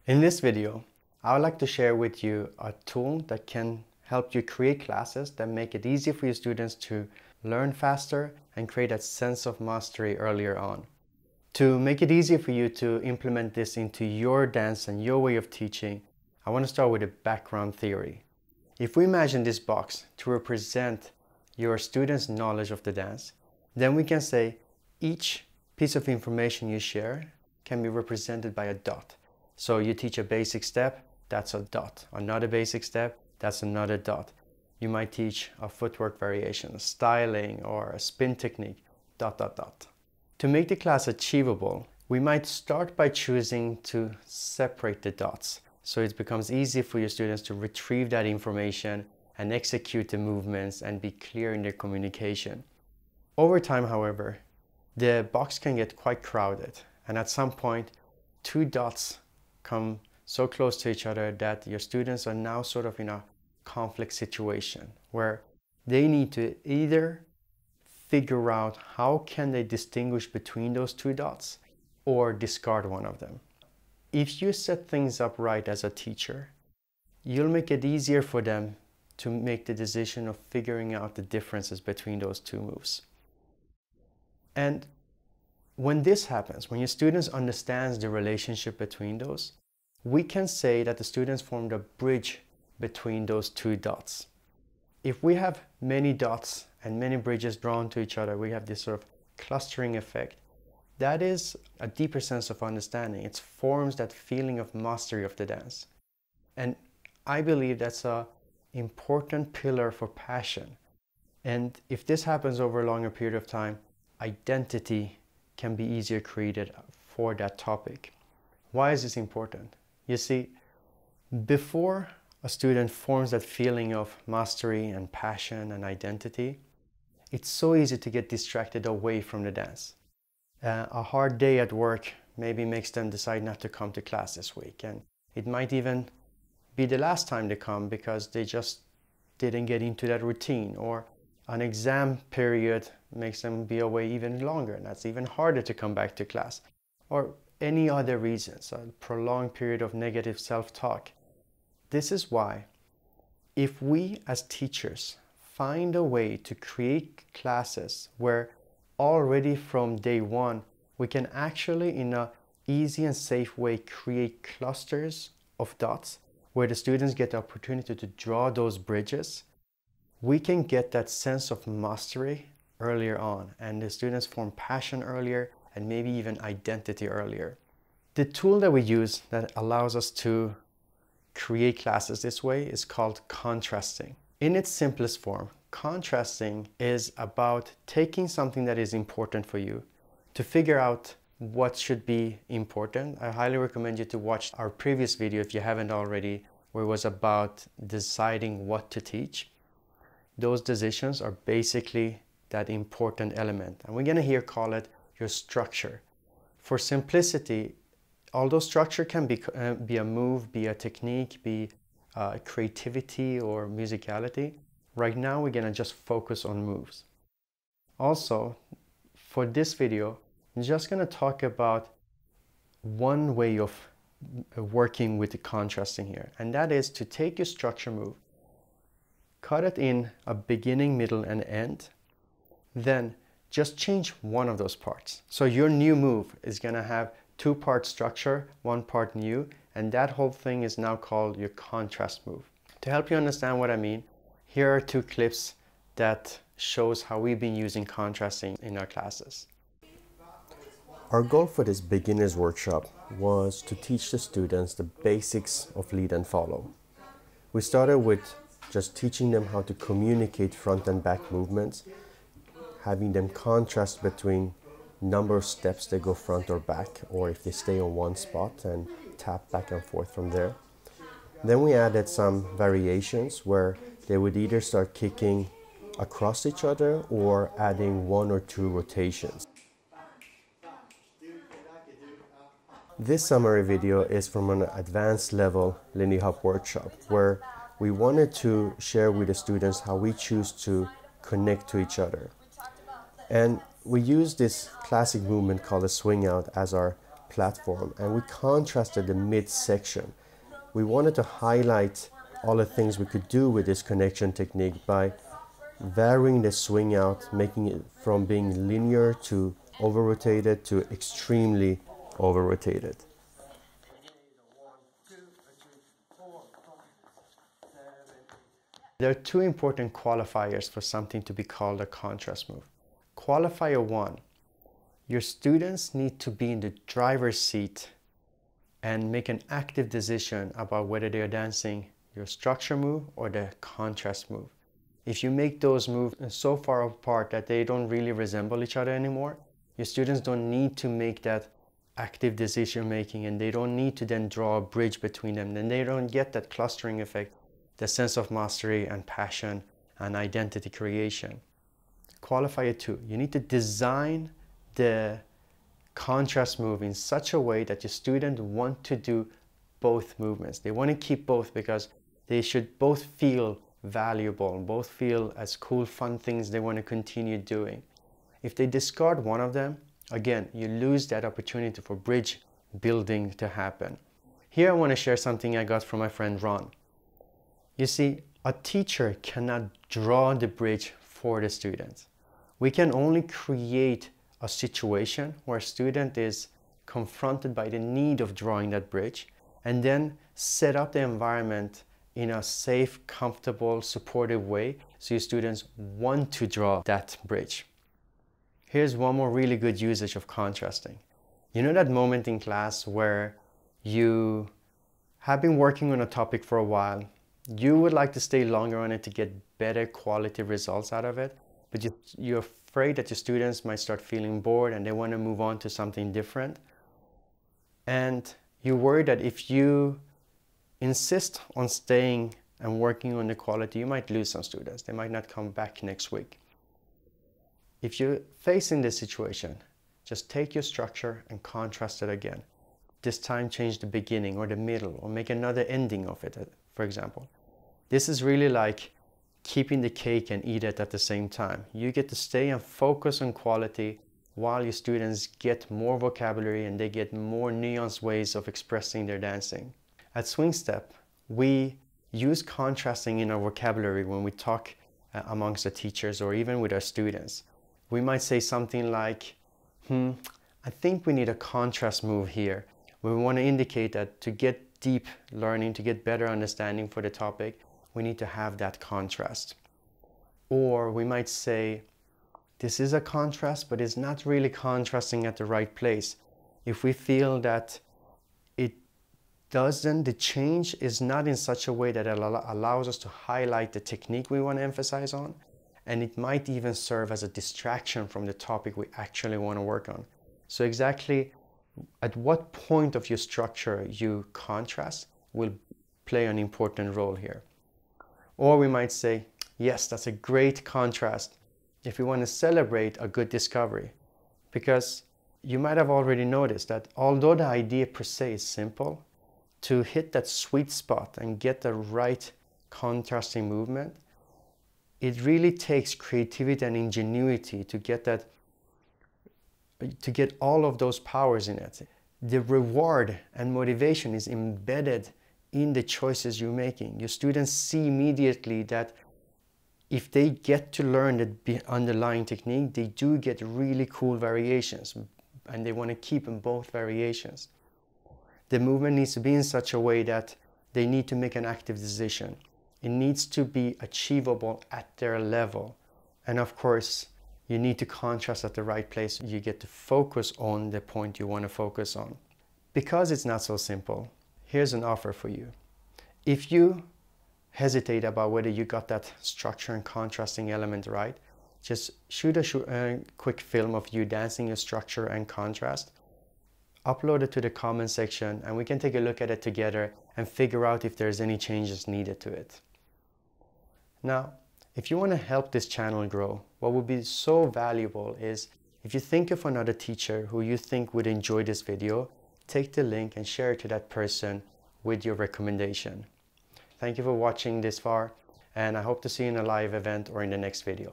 In this video, I would like to share with you a tool that can help you create classes that make it easy for your students to learn faster and create a sense of mastery earlier on. To make it easier for you to implement this into your dance and your way of teaching, I want to start with a background theory. If we imagine this box to represent your students' knowledge of the dance, then we can say each piece of information you share can be represented by a dot. So you teach a basic step, that's a dot. Another basic step, that's another dot. You might teach a footwork variation, a styling, or a spin technique, dot, dot, dot. To make the class achievable, we might start by choosing to separate the dots, so it becomes easy for your students to retrieve that information and execute the movements and be clear in their communication. Over time, however, the box can get quite crowded, and at some point, two dots come so close to each other that your students are now sort of in a conflict situation where they need to either figure out how can they distinguish between those two dots or discard one of them. If you set things up right as a teacher, you'll make it easier for them to make the decision of figuring out the differences between those two moves. And when this happens, when your students understand the relationship between those, we can say that the students formed a bridge between those two dots. If we have many dots and many bridges drawn to each other, we have this sort of clustering effect. That is a deeper sense of understanding. It forms that feeling of mastery of the dance. And I believe that's an important pillar for passion. And if this happens over a longer period of time, identity can be easier created for that topic. Why is this important? You see, before a student forms that feeling of mastery and passion and identity, it's so easy to get distracted away from the dance. A hard day at work maybe makes them decide not to come to class this week, and it might even be the last time they come because they just didn't get into that routine, or an exam period makes them be away even longer, and that's even harder to come back to class, or any other reasons, a prolonged period of negative self-talk. This is why, if we as teachers find a way to create classes where already from day one, we can actually in an easy and safe way create clusters of dots where the students get the opportunity to draw those bridges, we can get that sense of mastery earlier on, and the students form passion earlier and maybe even identity earlier. The tool that we use that allows us to create classes this way is called contrasting. In its simplest form, contrasting is about taking something that is important for you to figure out what should be important. I highly recommend you to watch our previous video if you haven't already, where it was about deciding what to teach. Those decisions are basically that important element, and we're going to here call it your structure. For simplicity, although structure can be a move, be a technique, be creativity or musicality, right now we're going to just focus on moves. Also, for this video, I'm just going to talk about one way of working with the contrasting here, and that is to take your structure move, cut it in a beginning, middle, and end, then just change one of those parts. So your new move is going to have two-part structure, one part new, and that whole thing is now called your contrast move. To help you understand what I mean, here are two clips that shows how we've been using contrasting in our classes. Our goal for this beginner's workshop was to teach the students the basics of lead and follow. We started with just teaching them how to communicate front and back movements, having them contrast between number of steps they go front or back, or if they stay on one spot and tap back and forth from there. Then we added some variations where they would either start kicking across each other or adding one or two rotations. This summary video is from an advanced level Lindy Hop workshop where we wanted to share with the students how we choose to connect to each other. And we use this classic movement called a swing out as our platform and we contrasted the midsection. We wanted to highlight all the things we could do with this connection technique by varying the swing out, making it from being linear to over-rotated to extremely over-rotated. There are two important qualifiers for something to be called a contrast move. Qualifier 1, your students need to be in the driver's seat and make an active decision about whether they are dancing your structure move or the contrast move. If you make those moves so far apart that they don't really resemble each other anymore, your students don't need to make that active decision making and they don't need to then draw a bridge between them. Then they don't get that clustering effect, the sense of mastery and passion and identity creation. Qualifier 2, you need to design the contrast move in such a way that your student want to do both movements. They want to keep both because they should both feel valuable, both feel as cool, fun things they want to continue doing. If they discard one of them, again, you lose that opportunity for bridge building to happen. Here I want to share something I got from my friend Ron. You see, a teacher cannot draw the bridge for the students. We can only create a situation where a student is confronted by the need of drawing that bridge and then set up the environment in a safe, comfortable, supportive way so your students want to draw that bridge. Here's one more really good usage of contrasting. You know that moment in class where you have been working on a topic for a while, you would like to stay longer on it to get better quality results out of it, but you're afraid that your students might start feeling bored and they want to move on to something different. And you worry that if you insist on staying and working on the quality, you might lose some students. They might not come back next week. If you're facing this situation, just take your structure and contrast it again. This time change the beginning or the middle or make another ending of it, for example. This is really like keeping the cake and eat it at the same time. You get to stay and focus on quality while your students get more vocabulary and they get more nuanced ways of expressing their dancing. At Swing Step, we use contrasting in our vocabulary when we talk amongst the teachers or even with our students. We might say something like, I think we need a contrast move here. We want to indicate that to get deep learning, to get better understanding for the topic, we need to have that contrast. Or we might say, this is a contrast, but it's not really contrasting at the right place. If we feel that the change is not in such a way that it allows us to highlight the technique we want to emphasize on, and it might even serve as a distraction from the topic we actually want to work on. So exactly at what point of your structure you contrast will play an important role here. Or we might say, yes, that's a great contrast if we want to celebrate a good discovery, because you might have already noticed that although the idea per se is simple, to hit that sweet spot and get the right contrasting movement, it really takes creativity and ingenuity to get all of those powers in it. The reward and motivation is embedded in the choices you're making. Your students see immediately that if they get to learn the underlying technique, they do get really cool variations and they want to keep in both variations. The movement needs to be in such a way that they need to make an active decision. It needs to be achievable at their level. And of course, you need to contrast at the right place. You get to focus on the point you want to focus on. Because it's not so simple, here's an offer for you. If you hesitate about whether you got that structure and contrasting element right, just shoot a quick film of you dancing your structure and contrast, upload it to the comment section, and we can take a look at it together and figure out if there's any changes needed to it. Now, if you want to help this channel grow, what would be so valuable is if you think of another teacher who you think would enjoy this video, take the link and share it to that person with your recommendation. Thank you for watching this far, and I hope to see you in a live event or in the next video.